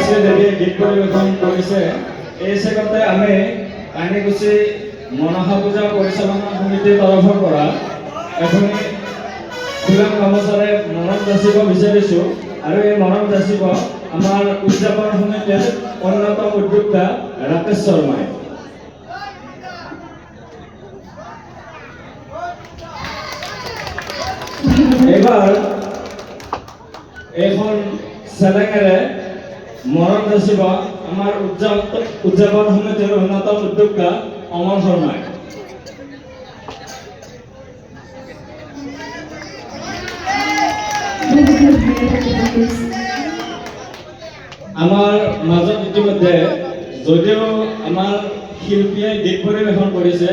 বনশ্ৰী দেৱী গীত পৰিৱেশন কৰিছে। এই চেগতে আমি কাহিনীকুছি মনসা পূজা পৰিচালনা সমিতিৰ তৰফৰ পৰা এখনি ফুলাম গামোচাৰে মৰম যাচিব বিচাৰিছোঁ। আৰু এই মৰম যাচিব আমাৰ উদযাপন সমিতিৰ অন্যতম উদ্যোক্তা ৰাকেশ শৰ্মাই। এইবাৰ এইখন চেলেঙেৰে মৰম যাচিব আমাৰ উদযাপন সমিতিৰ অন্যতম উদ্যোক্তা অমল শৰ্মাই। আমাৰ মাজত ইতিমধ্যে যদিও আমাৰ শিল্পীয়ে গীত পৰিৱেশন কৰিছে,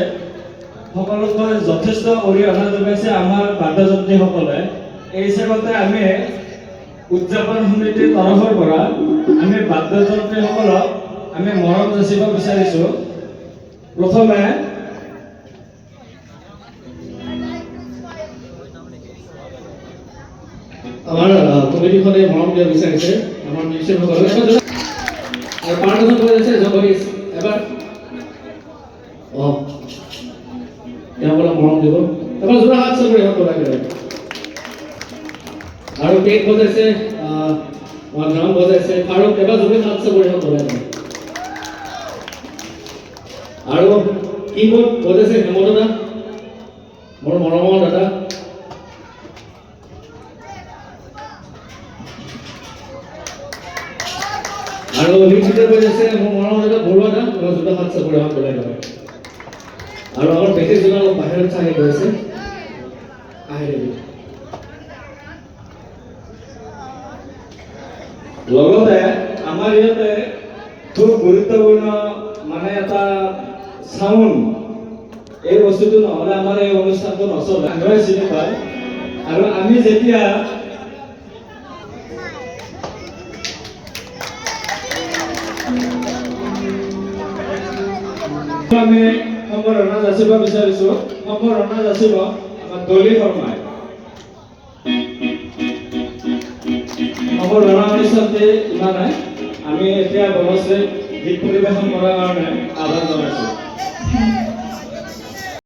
সকলোতকৈ যথেষ্ট অৰিহণা যোগাইছে আমাৰ বাদ্যযন্ত্ৰীসকলে। এই হিচাপতে আমি উদযাপন সমিতিৰ তৰফৰ পৰা আমি বাদ্যযন্ত্ৰীসকলক আমি মৰম যাচিব বিচাৰিছোঁ। প্ৰথমে আমাৰ কমিটিখনে মৰম দিয়া বিচাৰিছে আমাৰ মিউজিচিয়ানসকলে আৰু পাৰ্টনাৰ কৰি আছে জগদীশ এবাৰ তেওঁলোকক মৰম দিব এবাৰ জোৰা হাত চবৰে হাত লাগে আৰু কেক বজাইছে ড্ৰাম বজাইছে ফাৰুক এবাৰ জোৰে হাত চবৰে হাত লাগে আৰু কিবোৰ্ড বজাইছে হেমন্ত দা মোৰ মৰমৰ দাদা আৰু লিখিতে বজাইছে মোৰ মৰমৰ দাদা বৰুৱা দা এবাৰ জোৰা হাত চবৰে হাত লাগে আৰু আমাৰ বেটেজ জোৰা বাহিৰত চাই গৈছে আহিলে লগতে আমাৰ ইয়াতে খুব গুৰুত্বপূৰ্ণ মানে এটা সাউন্ড এই বস্তুটো নহ'লে আমাৰ এই অনুষ্ঠানটো নচলে মানুহে চিনি পায়। আৰু আমি যেতিয়া আমি সম্বৰ্ধনা যাচিব বিচাৰিছোঁ। সম্বৰ্ধনা যাচিব আমাৰ দলি শৰ্মাই। সম্বৰ্ধনা অনুষ্ঠানটি ইমানেই। আমি এতিয়া বনশ্ৰীক গীত পৰিৱেশন কৰাৰ কাৰণে আহ্বান জনাইছোঁ।